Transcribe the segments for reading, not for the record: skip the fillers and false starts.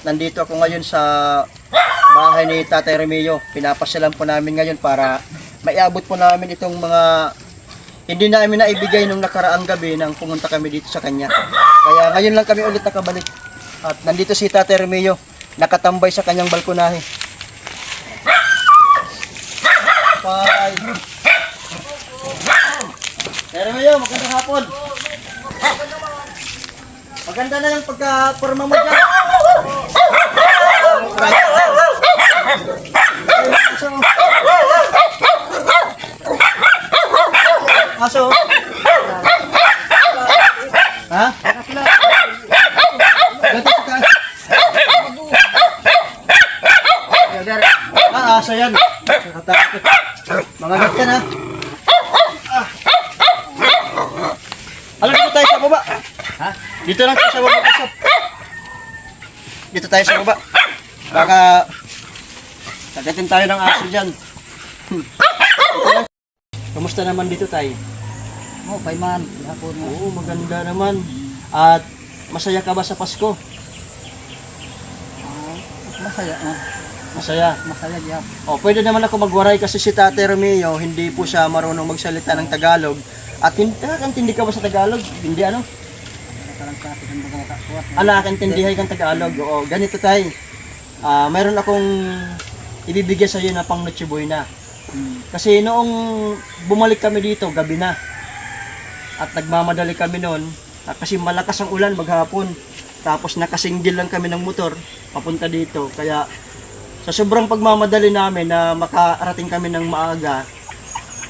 Nandito ako ngayon sa bahay ni Tatay Remeo. Pinapasyalan po namin ngayon para maiabot po namin itong mga hindi namin naibigay nung nakaraang gabi nang pumunta kami dito sa kanya. Kaya ngayon lang kami ulit nakabalik. At nandito si Tatay Remeo, nakatambay sa kanyang balkonahe. Bye! Tatay Remeo, magandang hapon! Maganda na yung pagka-forma mo dyan. Aso. Ha? Ganito ka. Aso yan. Mga ganyan ha. Alam dito tayo sa baba. Ha? Dito lang tayo sa baba. Dito tayo sa baba. Baka kagatin tayo ng aso dyan. Kamusta naman dito tayo? Paiman. Oo, maganda naman. At masaya ka ba sa Pasko? Masaya. Masaya. Masaya diyan. Pwede naman ako magwaray kasi si Tatay Remeo, hindi po siya marunong magsalita ng Tagalog. At nakakantindi ka ba sa Tagalog? Hindi ano? Nakakaintindihan kang Tagalog. Oo, ganito tayo. Mayroon akong ibibigay sa iyo na pang Noche Buena. Kasi noong bumalik kami dito, gabi na. At nagmamadali kami noon kasi malakas ang ulan maghapon. Tapos nakasinggil lang kami ng motor papunta dito. Kaya sa sobrang pagmamadali namin na makarating kami ng maaga,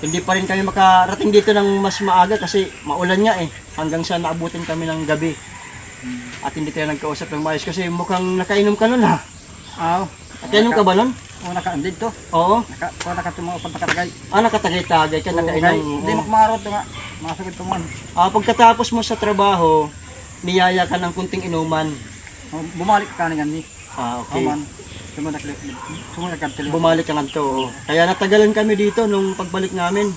hindi pa rin kami makarating dito ng mas maaga kasi maulan nga eh. Hanggang sa naabutin kami ng gabi. At hindi tayo nagkausap ng maayos kasi mukhang nakainom ka nun ha. Nakainom ka ba nun? Nakaandid to. Oo. Nakatumao pag nakatagay. Nakatagay-tagay ka, nakainom. Hindi makmarot nga. Masugod to man. Pagkatapos mo sa trabaho, niyaya ka ng kunting inuman. Bumalik ka niyan ni. Okay. Sumunod ka tuloy. Bumalik ka nga to. Kaya natagalan kami dito nung pagbalik namin.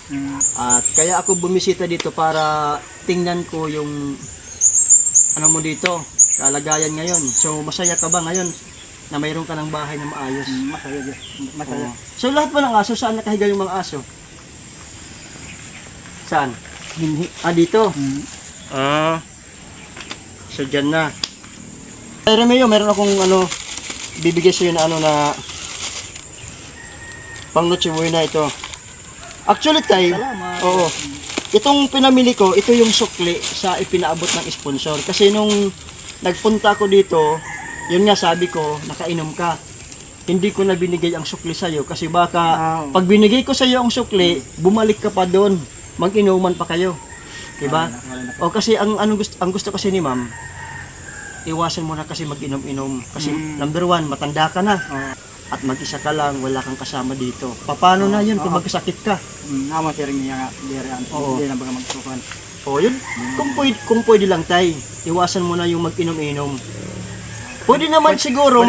At kaya ako bumisita dito para tingnan ko yung ano mo dito, kalagayan ngayon. So masaya ka ba ngayon na mayroon ka ng bahay na maayos? Masaya. Masaya. So lahat ba ng aso, saan nakahiga yung mga aso? Saan? Dito. So dyan na. Ay Remeo, meron akong bibigay sa'yo na pang Noche Buena ito. Actually tayo, oo. Itong pinamili ko, ito yung sukli sa ipinaabot ng sponsor. Kasi nung nagpunta ko dito, yun nga sabi ko, nakainom ka. Hindi ko na binigay ang sukli sa'yo kasi baka pag binigay ko sa'yo ang sukli, bumalik ka pa doon. Mag-inuman pa kayo. Diba? Kasi ang gusto kasi ni ma'am, iwasan mo na kasi mag-inom-inom. Kasi number one, matanda ka na. At mag-isa ka lang, wala kang kasama dito. Paano na yun kung magkasakit ka? Namatiring niya nga. Hindi na baga magsukan. Yun. Kung pwede lang tay, iwasan mo na yung mag-inom-inom. Pwede naman siguro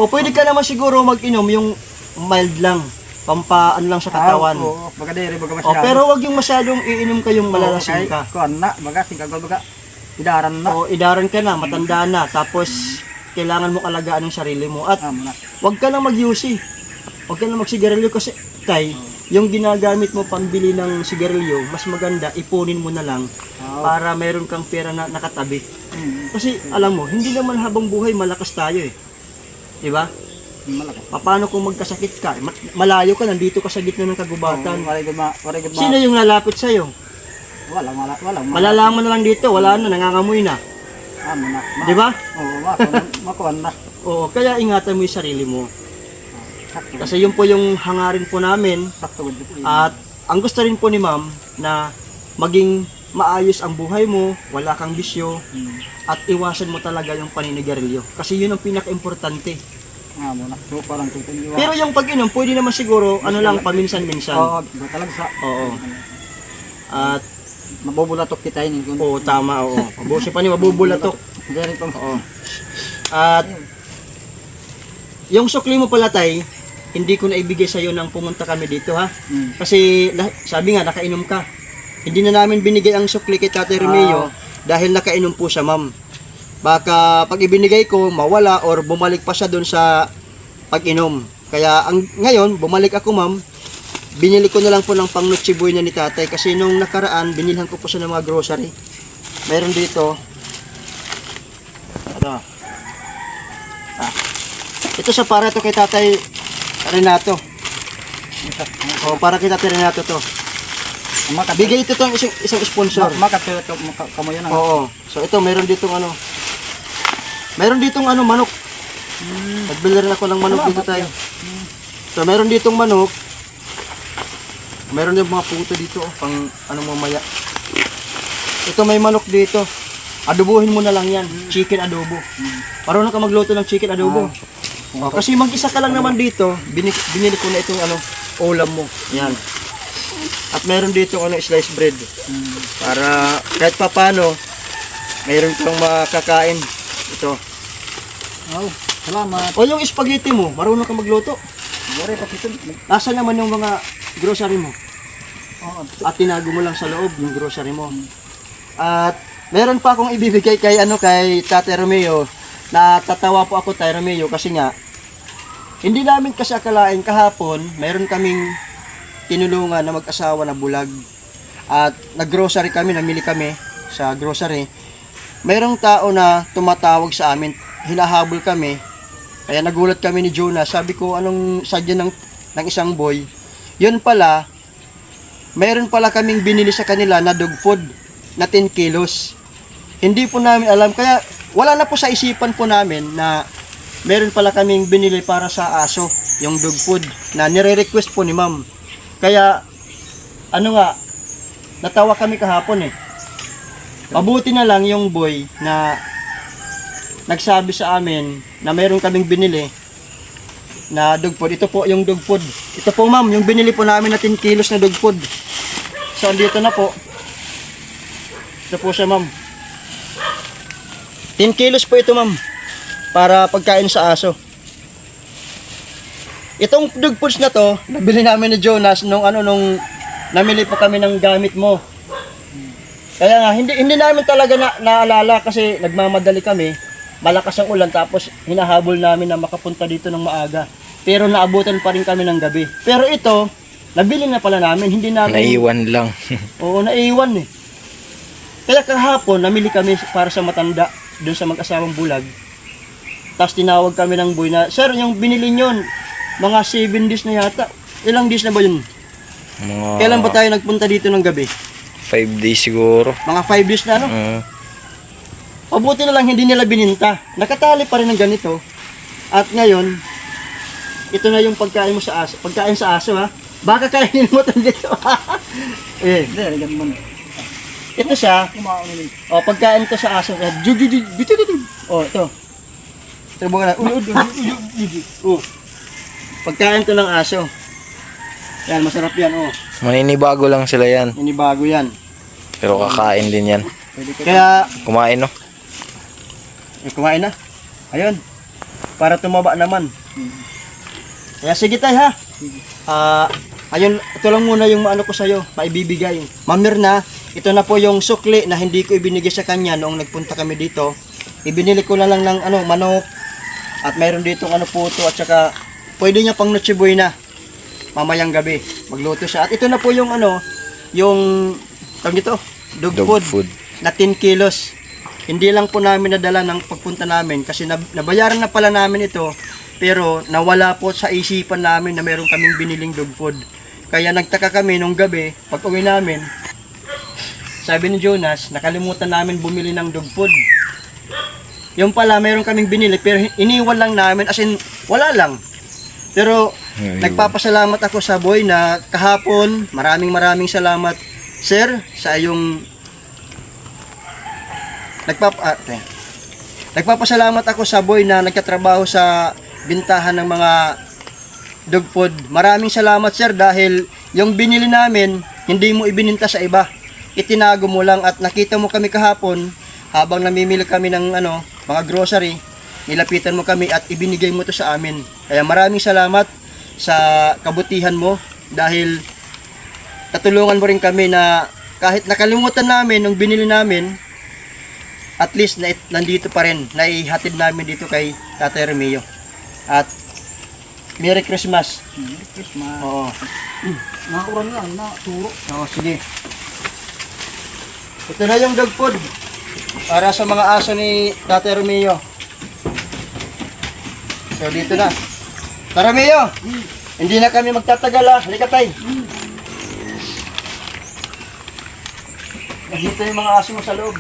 pwede ka naman siguro mag-inom yung mild lang. Pampaano lang sa katawan. Pero wag yung masyadong iinom kayong malalasing ka. Idaran na. Idaran ka na, matanda na. Tapos kailangan mo alagaan ng sarili mo. At wag ka lang mag-UC. Wag ka lang magsigarilyo kasi tay, yung ginagamit mo pambili ng sigarilyo, mas maganda ipunin mo na lang para meron kang pera na nakatabi. Kasi alam mo, hindi naman habang buhay malakas tayo eh. 'Di ba? Paano kung magkasakit ka? Malayo ka, nandito ka sa gitna ng kagubatan. Sino yung lalapit sa iyo? Wala. Malalaman na lang dito, wala na, nangangamoy na. 'Di ba? Makuan na. Kaya ingatan mo 'yung sarili mo. Kasi yun po yung hangarin po namin. At ang gusto rin po ni ma'am na maging maayos ang buhay mo, wala kang bisyo, at iwasan mo talaga yung paninigarilyo. Kasi yun ang pinaka-importante. Pero yung pag-inom, pwede naman siguro, lang, paminsan-minsan. At mabubulatok kita yun. Tama, Busi pa ni mabubulatok. At yung sukli mo pala tay, hindi ko na ibigay sa iyo nang pumunta kami dito ha. Kasi sabi nga nakainom ka. Hindi na namin binigay ang sukli kay Tatay Remeo dahil nakainom po siya ma'am. Baka pag ibinigay ko, mawala or bumalik pa siya doon sa pag-inom. Kaya ngayon, bumalik ako ma'am, binili ko na lang po ng pang Noche Buena ni tatay kasi nung nakaraan, binilhan ko po siya ng mga grocery. Meron dito, ano, ito sa para to kay tatay Renato. O, para kay tatay Renato to. Bigay ito tong isang sponsor. Makatulad kamo yun. Oo. So ito, meron ditong ano. Meron ditong ano, manok. Nagbili rin ako ng manok dito tayo. So meron ditong manok. Meron yung mga puto dito, oh, pang anong mamaya. Ito may manok dito. Adobohin mo na lang yan. Chicken adobo. Marunong ka magluto ng chicken adobo. Oh, kasi mag-isa ka lang naman dito, binili ko na itong ano, ulam mo. Yan. At meron dito ano, sliced bread. Para kahit papano, meron kang makakain. Ito. Oh, salamat. O yung spaghetti mo, marunong ka magluto. Bore pa kito. Nasa naman yung mga grocery mo. Oo. At tinago mo lang sa loob yung grocery mo. At meron pa akong ibibigay kay Tate Romeo. Natatawa po ako Tate Romeo kasi nga hindi namin kasi akalain kahapon, meron kaming tinulungan na mag-asawa na bulag. At nag-grocery kami, namili kami sa grocery. Mayroong tao na tumatawag sa amin, hinahabol kami. Kaya nagulat kami ni Jonah. Sabi ko, anong sadya ng isang boy? Yun pala, mayroon pala kaming binili sa kanila na dog food na 10 kilos. Hindi po namin alam. Kaya wala na po sa isipan po namin na meron pala kaming binili para sa aso, yung dog food, na nire-request po ni ma'am. Kaya, ano nga, natawa kami kahapon eh. Mabuti na lang yung boy na nagsabi sa amin na meron kaming binili na dog food. Ito po yung dog food. Ito po ma'am, yung binili po namin na 10 kilos na dog food. So, dito na po. Ito po siya ma'am. 10 kilos po ito ma'am. Para pagkain sa aso. Itong dog foods na to, nabili namin ni Jonas nung namili po kami ng gamit mo. Kaya nga, hindi namin talaga naalala kasi nagmamadali kami. Malakas ang ulan tapos hinahabol namin na makapunta dito ng maaga. Pero naabutan pa rin kami ng gabi. Pero ito, nabili na pala namin. Hindi namin... Naiwan lang. Oo, naiwan eh. Kaya kahapon, namili kami para sa matanda doon sa mag-asawang bulag. Tapos tinawag kami ng boy na, Sir, yung binili nyo, mga 7 days na yata. Ilang days na ba yun? Kailan ba tayo nagpunta dito ng gabi? 5 days siguro. Mga 5 days na, no? Pabuti na lang hindi nila bininta. Nakatali pa rin ng ganito. At ngayon, ito na yung pagkain mo sa aso. Pagkain sa aso, ha? Baka kainin mo ito dito. Eh, Hindi, lagyan mo. ito siya. Kumaon ni. O, pagkain to sa aso. Dito. O, ito. Ito mo na. Pagkain to ng aso. Yan, masarap yan, oh. Maninibago lang sila yan. Inibago yan. Pero kakain din yan. Kaya, Kumain no? kumain na. Ayun. Para tumaba naman. Kaya sige tayo ha. Ayun, ito lang muna yung maano ko sa'yo, maibibigay. Ma'am Mirna, ito na po yung sukli na hindi ko ibinigay sa kanya noong nagpunta kami dito. Ibinili ko na lang ng manok. At mayroon ditong puto at saka pwede niya pang Noche Buena. Mamayang gabi, magluto siya. At ito na po yung yung tawag dito, dog food na 10 kilos. Hindi lang po namin nadala ng pagpunta namin kasi nabayaran na pala namin ito, pero nawala po sa isipan namin na meron kaming biniling dog food. Kaya nagtaka kami nung gabi, pag uwi namin, sabi ni Jonas, nakalimutan namin bumili ng dog food. Yung pala, meron kaming binili, pero iniwan lang namin, as in, wala lang. Pero nagpapasalamat ako sa boy na kahapon, maraming salamat sir sa iyong nagpapasalamat ako sa boy na nagtatrabaho sa bintahan ng mga dog food. Maraming salamat sir dahil yung binili namin hindi mo ibininta sa iba. Itinago mo lang at nakita mo kami kahapon habang namimili kami ng mga grocery. Nilapitan mo kami at ibinigay mo to sa amin. Kaya maraming salamat sa kabutihan mo dahil natulungan mo rin kami na kahit nakalimutan namin nung binili namin, at least nandito pa rin, naihatid namin dito kay Tatay Romeo. At Merry Christmas. Merry Christmas. Oo. Nakauran lang, naturo. Oo, sige. Ito na yung dog food para sa mga aso ni Tatay Romeo. So dito na. Tatay Romeo, hindi na kami magtatagal ha. Halika tay. Dito yung mga aso mo sa loob.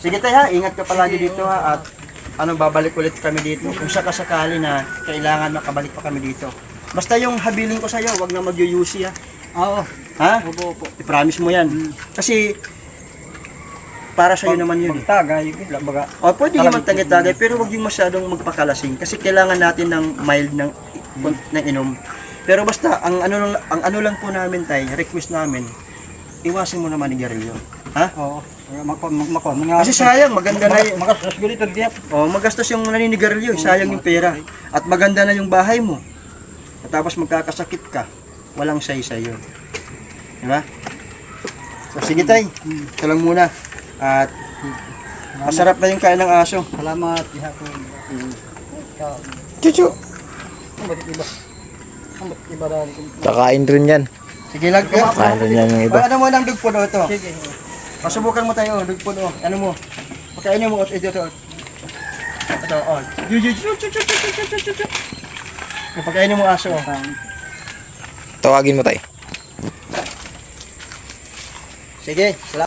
Sige tay ha, ingat ka palagi dito ha. At babalik ulit kami dito. Kung sakasakali na kailangan makabalik pa kami dito. Basta yung habiling ko sa'yo, wag na mag-UC ha. Oo. Ha? Opo, opo. I-promise mo yan. Kasi para sa'yo naman yun. Magtagay, baga. O, pwede naman tagay-tagay, pero huwag yung masyadong magpakalasing. Kasi kailangan natin ng mild ng inom. Pero basta, ang ano lang po namin tay, request namin, iwasin mo naman ni Garillo. Ha? Oo. Kasi sayang, maganda na yung, Magastos ko dito, diyan. magastos yung naninigarilyo, sayang yung pera. At maganda na yung bahay mo. At tapos magkakasakit ka, walang say sa'yo. Diba? So, sige tay, ito lang muna. At masarap na yung kain ng aso. Salamat, ihapon. Chuchu! Ang ba't iba? Ang ba't iba rin? Kakain rin yan. Sige lang. Kakain rin yan yung iba. Ano mo ng dugpod o ito? Sige. Pasubukan mo tayo, dugpod o. Ano mo? Pagkainin mo, ito. Ito, o. Pagkainin mo aso. Tawagin mo tayo. Sige, salamat.